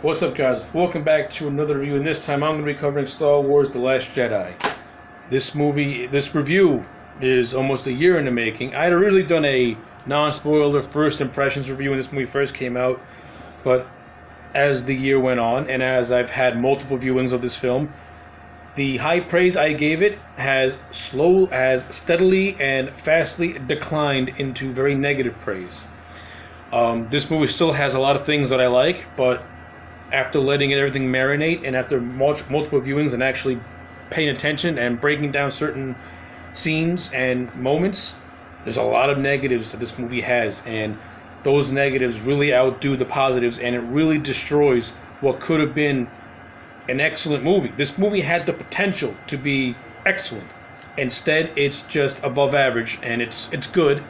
What's up, guys? Welcome back to another review, and this time I'm going to be covering Star Wars The Last Jedi. This review is almost a year in the making. I had originally done a non-spoiler first impressions review when this movie first came out, but as the year went on, and as I've had multiple viewings of this film, the high praise I gave it has steadily and fastly declined into very negative praise. This movie still has a lot of things that I like, but after letting everything marinate and after multiple viewings and actually paying attention and breaking down certain scenes and moments, there's a lot of negatives that this movie has, and those negatives really outdo the positives, and it really destroys what could have been an excellent movie. This movie had the potential to be excellent. Instead, it's just above average, and it's good,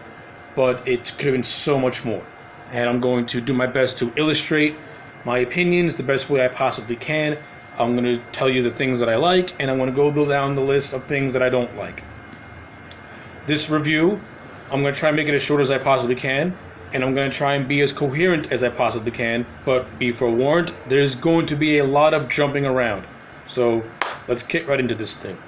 but it could have been so much more. And I'm going to do my best to illustrate my opinions the best way I possibly can. I'm going to tell you the things that I like, and I'm going to go down the list of things that I don't like. This review, I'm going to try and make it as short as I possibly can, and I'm going to try and be as coherent as I possibly can, but be forewarned, there's going to be a lot of jumping around. So let's get right into this thing.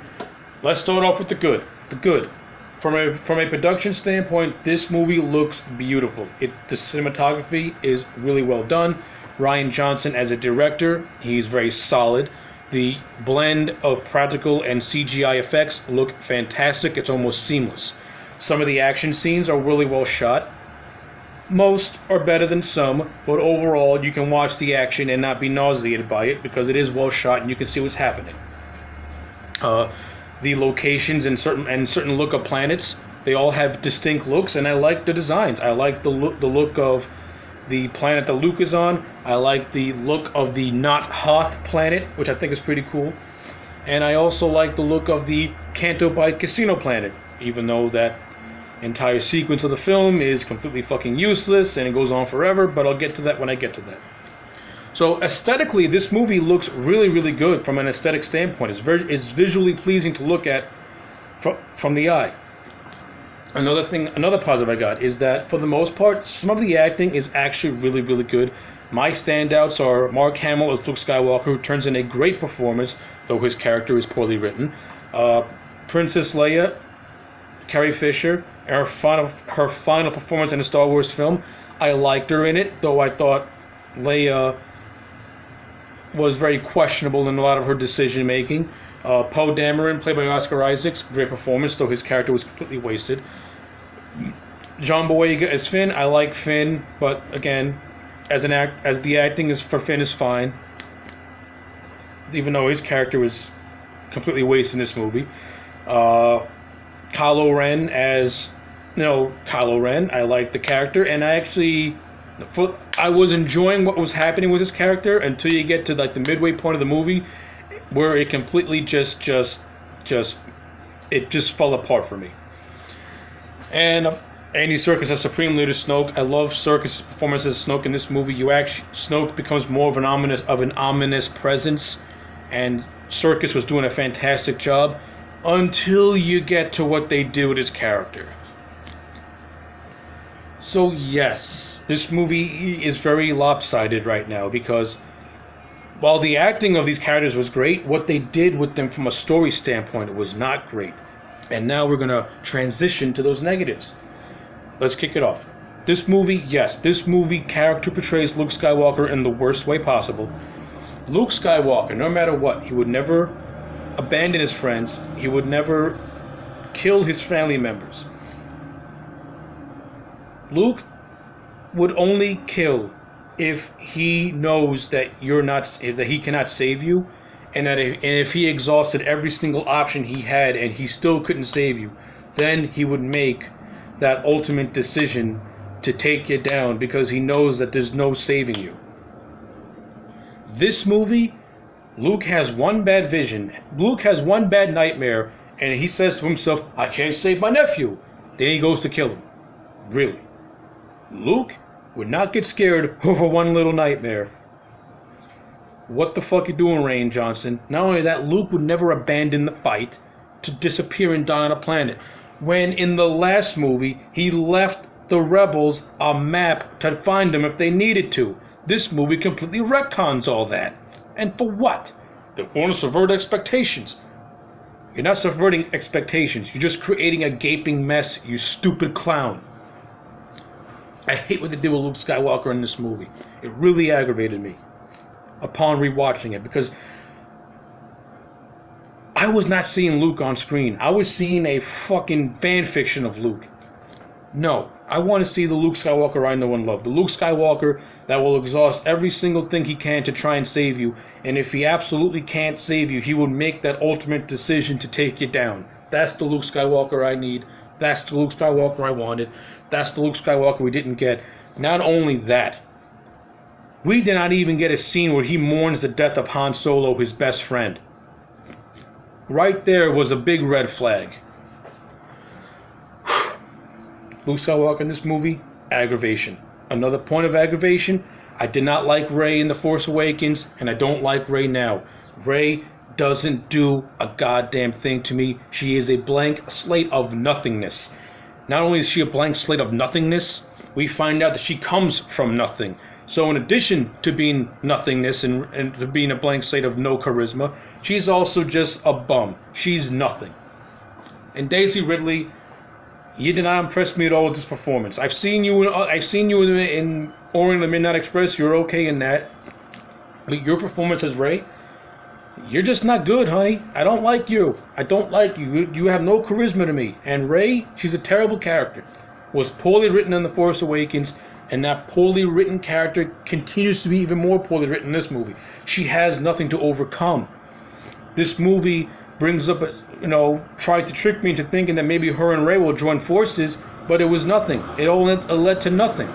Let's start off with the good. The good. From a production standpoint, this movie looks beautiful. The cinematography is really well done. Rian Johnson as a director, he's very solid. The blend of practical and CGI effects look fantastic. It's almost seamless. Some of the action scenes are really well shot. Most are better than some, but overall you can watch the action and not be nauseated by it because it is well shot and you can see what's happening. The locations and certain look of planets, they all have distinct looks, and I like the designs. I like the look of the planet that Luke is on. I like the look of the not Hoth planet, which I think is pretty cool. And I also like the look of the Canto Bight casino planet, even though that entire sequence of the film is completely fucking useless and it goes on forever, but I'll get to that when I get to that. So aesthetically, this movie looks really, really good from an aesthetic standpoint. It's visually pleasing to look at from the eye. Another positive I got is that for the most part, some of the acting is actually really, really good. My standouts are Mark Hamill as Luke Skywalker, who turns in a great performance, though his character is poorly written. Princess Leia, Carrie Fisher, her final performance in a Star Wars film. I liked her in it, though I thought Leia was very questionable in a lot of her decision making. Poe Dameron, played by Oscar Isaacs, great performance, though his character was completely wasted. John Boyega as Finn, I like Finn, but again, as the acting is for Finn is fine, even though his character was completely wasted in this movie. Kylo Ren Kylo Ren, I like the character, and I was enjoying what was happening with his character until you get to like the midway point of the movie, where it completely just fell apart for me. And Andy Serkis as Supreme Leader Snoke, I love Serkis' performance as Snoke in this movie. Snoke becomes more of an ominous presence, and Serkis was doing a fantastic job until you get to what they did with his character. So yes, this movie is very lopsided right now because while the acting of these characters was great, what they did with them from a story standpoint was not great. And now we're going to transition to those negatives. Let's kick it off. This movie character portrays Luke Skywalker in the worst way possible. Luke Skywalker, no matter what, he would never abandon his friends. He would never kill his family members. Luke would only kill if he knows that he cannot save you, and if he exhausted every single option he had and he still couldn't save you, then he would make that ultimate decision to take you down because he knows that there's no saving you. This movie, Luke has one bad vision. Luke has one bad nightmare, and he says to himself, I can't save my nephew. Then he goes to kill him. Really. Luke would not get scared over one little nightmare. What the fuck you doing, Rian Johnson? Not only that, Luke would never abandon the fight to disappear and die on a planet. When in the last movie, he left the rebels a map to find them if they needed to. This movie completely retcons all that. And for what? They want to subvert expectations. You're not subverting expectations. You're just creating a gaping mess, you stupid clown. I hate what they did with Luke Skywalker in this movie. It really aggravated me upon rewatching it, because I was not seeing Luke on screen. I was seeing a fucking fan fiction of Luke. No, I want to see the Luke Skywalker I know and love. The Luke Skywalker that will exhaust every single thing he can to try and save you. And if he absolutely can't save you, he will make that ultimate decision to take you down. That's the Luke Skywalker I need. That's the Luke Skywalker I wanted. That's the Luke Skywalker we didn't get. Not only that, we did not even get a scene where he mourns the death of Han Solo, his best friend. Right there was a big red flag. Luke Skywalker in this movie, aggravation. Another point of aggravation, I did not like Rey in The Force Awakens, and I don't like Rey now. Rey doesn't do a goddamn thing to me. She is a blank slate of nothingness. Not only is she a blank slate of nothingness, we find out that she comes from nothing. So in addition to being nothingness and to being a blank slate of no charisma, she's also just a bum. She's nothing. And Daisy Ridley, you did not impress me at all with this performance. I've seen you in Ori and the Midnight Express. You're okay in that. But your performance as Rey, you're just not good, honey. I don't like you. I don't like you. You have no charisma to me. And Rey, she's a terrible character. Was poorly written in The Force Awakens. And that poorly written character continues to be even more poorly written in this movie. She has nothing to overcome. This movie brings up, tried to trick me into thinking that maybe her and Rey will join forces, but it was nothing. It all led to nothing.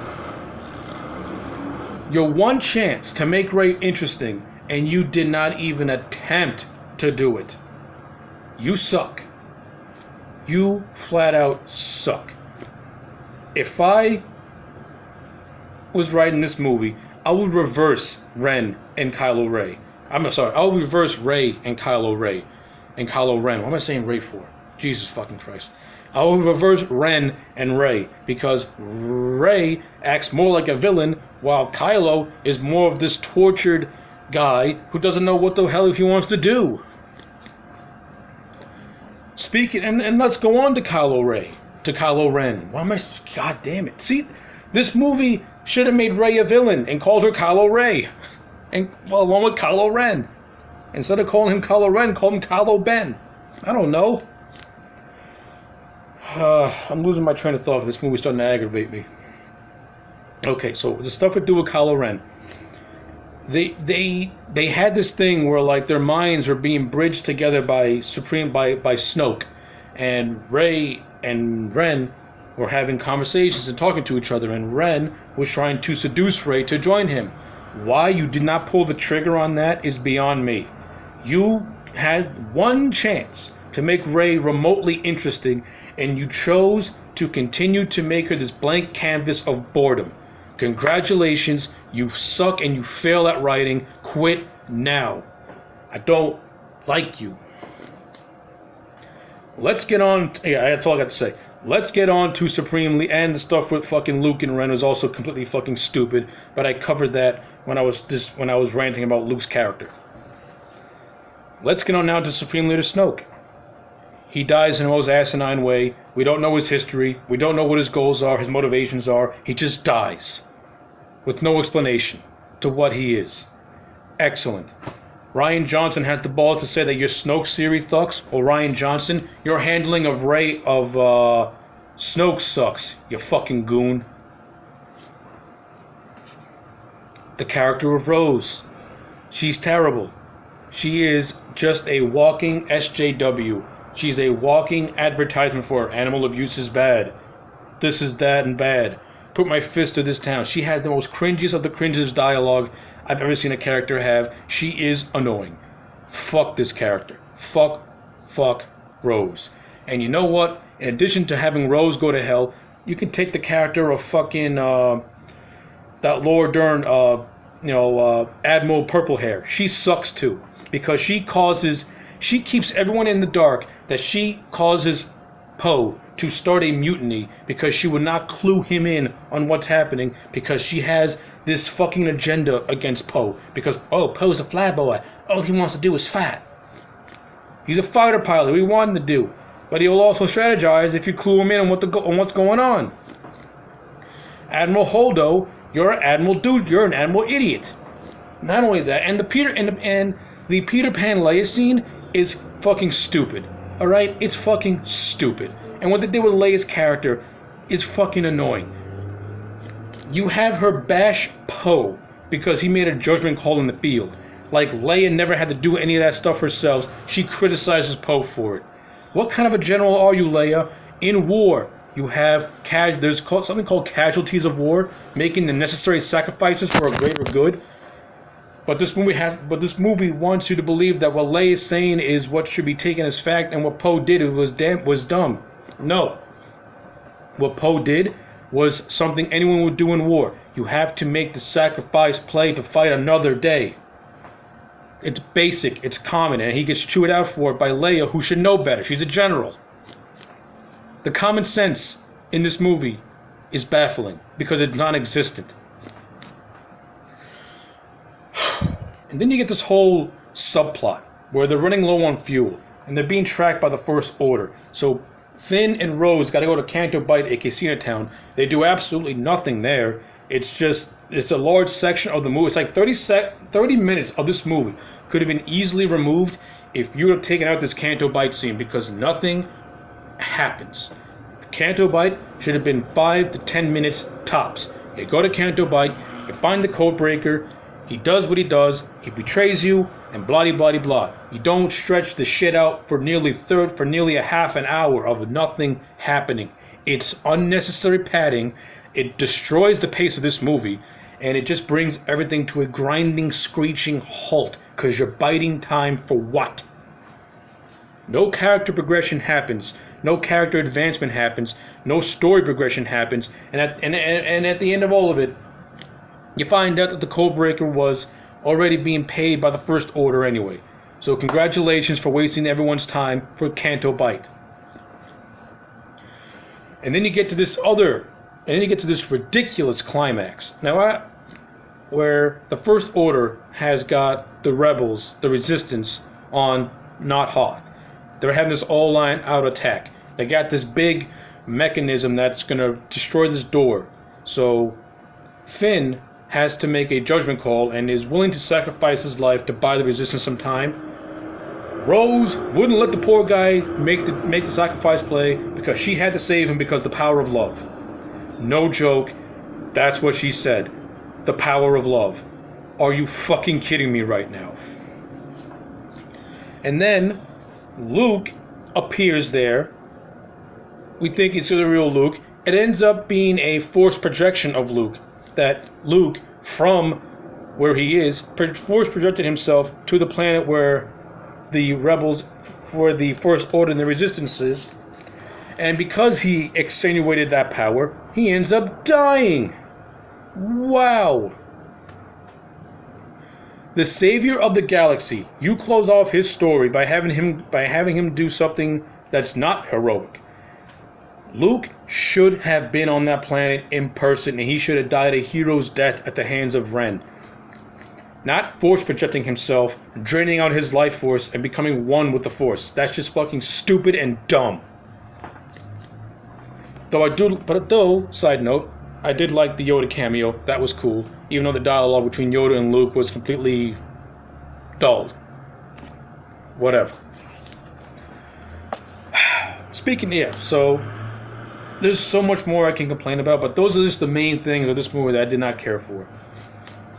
Your one chance to make Rey interesting, and you did not even attempt to do it. You suck. You flat out suck. If I was writing this movie, I would reverse Ren and Kylo Ren. I would reverse Rey and Kylo Ren. And Kylo Ren. What am I saying Rey for? Jesus fucking Christ. I would reverse Ren and Rey, because Rey acts more like a villain, while Kylo is more of this tortured guy who doesn't know what the hell he wants to do. Speaking, and let's go on to Kylo Ren. Why am I? God damn it! See, this movie should have made Rey a villain and called her Kylo Rey, and along with Kylo Ren. Instead of calling him Kylo Ren, call him Kylo Ben. I don't know. I'm losing my train of thought. This movie's starting to aggravate me. Okay, so the stuff we do with Kylo Ren. They had this thing where like their minds were being bridged together by Snoke, and Rey and Ren were having conversations and talking to each other, and Ren was trying to seduce Rey to join him. Why you did not pull the trigger on that is beyond me. You had one chance to make Rey remotely interesting, and you chose to continue to make her this blank canvas of boredom. Congratulations, you suck and you fail at writing. Quit now. I don't like you. Let's get on. Yeah, that's all I got to say. Let's get on to Supremely, and the stuff with fucking Luke and Ren was also completely fucking stupid. But I covered that when I was ranting about Luke's character. Let's get on now to Supreme Leader Snoke. He dies in the most asinine way. We don't know his history. We don't know what his goals are, his motivations are. He just dies with no explanation to what he is. Excellent. Rian Johnson has the balls to say that your Snoke series sucks. Or Rian Johnson, your handling of Snoke sucks, you fucking goon. The character of Rose. She's terrible. She is just a walking SJW. She's a walking advertisement for animal abuse is bad. This is that and bad. Put my fist to this town. She has the most cringiest of the cringiest dialogue I've ever seen a character have. She is annoying. Fuck this character. Fuck Rose. And you know what? In addition to having Rose go to hell, you can take the character of fucking that Laura Dern, Admiral Purple Hair. She sucks too, because she keeps everyone in the dark that she causes Poe to start a mutiny because she would not clue him in on what's happening because she has this fucking agenda against Poe. Because, oh, Poe's a flyboy. All he wants to do is fight. He's a fighter pilot. We want him to do. But he'll also strategize if you clue him in on what's going on. Admiral Holdo, you're an admiral dude. You're an admiral idiot. Not only that, and the Peter Pan Leia scene is fucking stupid. All right, it's fucking stupid. And what they did with Leia's character is fucking annoying. You have her bash Poe because he made a judgment call in the field. Like Leia never had to do any of that stuff herself. She criticizes Poe for it. What kind of a general are you, Leia? In war, you have there's something called casualties of war, making the necessary sacrifices for a greater good. But this movie wants you to believe that what Leia is saying is what should be taken as fact, and what Poe did was dumb. No. What Poe did was something anyone would do in war. You have to make the sacrifice play to fight another day. It's basic, it's common, and he gets chewed out for it by Leia, who should know better. She's a general. The common sense in this movie is baffling because it's non-existent. And then you get this whole subplot where they're running low on fuel and they're being tracked by the First Order. So Finn and Rose got to go to Canto Bight, a casino town. They do absolutely nothing there. It's a large section of the movie. It's like 30 minutes of this movie could have been easily removed if you would have taken out this Canto Bight scene because nothing happens. Canto Bight should have been 5 to 10 minutes tops. You go to Canto Bight, you find the code breaker, he does what he does, he betrays you, and blah blah blah. You don't stretch the shit out for nearly a half an hour of nothing happening. It's unnecessary padding. It destroys the pace of this movie, and it just brings everything to a grinding, screeching halt because you're biding time for what? No character progression happens. No character advancement happens. No story progression happens. And at the end of all of it, you find out that the codebreaker was already being paid by the First Order anyway. So congratulations for wasting everyone's time for Canto Bight. And then you get to this ridiculous climax. Now, where the First Order has got the rebels, the resistance, on Not Hoth. They're having this all-out attack. They got this big mechanism that's going to destroy this door. So Finn has to make a judgment call and is willing to sacrifice his life to buy the resistance some time. Rose wouldn't let the poor guy make the sacrifice play because she had to save him because the power of love. No joke. That's what she said. The power of love. Are you fucking kidding me right now? And then Luke appears there. We think it's the real Luke. It ends up being a forced projection of Luke. That Luke, from where he is, force projected himself to the planet where the rebels for the First Order and the Resistance is. And because he extenuated that power, he ends up dying. Wow. The savior of the galaxy. You close off his story by having him do something that's not heroic. Luke should have been on that planet in person, and he should have died a hero's death at the hands of Ren. Not force projecting himself, draining out his life force, and becoming one with the Force. That's just fucking stupid and dumb. Side note, I did like the Yoda cameo. That was cool. Even though the dialogue between Yoda and Luke was completely dull. Whatever. So there's so much more I can complain about, but those are just the main things of this movie that I did not care for.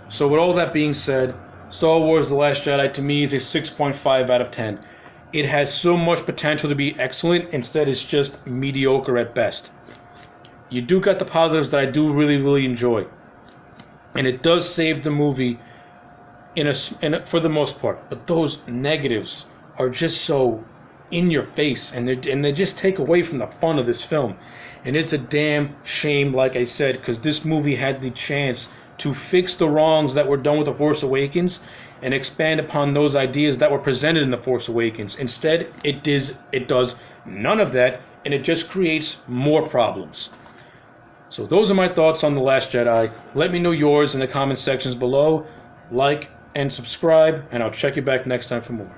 So with all that being said, Star Wars The Last Jedi to me is a 6.5 out of 10. It has so much potential to be excellent, instead it's just mediocre at best. You do got the positives that I do really, really enjoy. And it does save the movie for the most part. But those negatives are just so in your face, and they just take away from the fun of this film. And it's a damn shame, like I said, because this movie had the chance to fix the wrongs that were done with The Force Awakens and expand upon those ideas that were presented in The Force Awakens. Instead, it does none of that. and it just creates more problems. So those are my thoughts on The Last Jedi. Let me know yours in the comment sections below. Like and subscribe, and I'll check you back next time for more.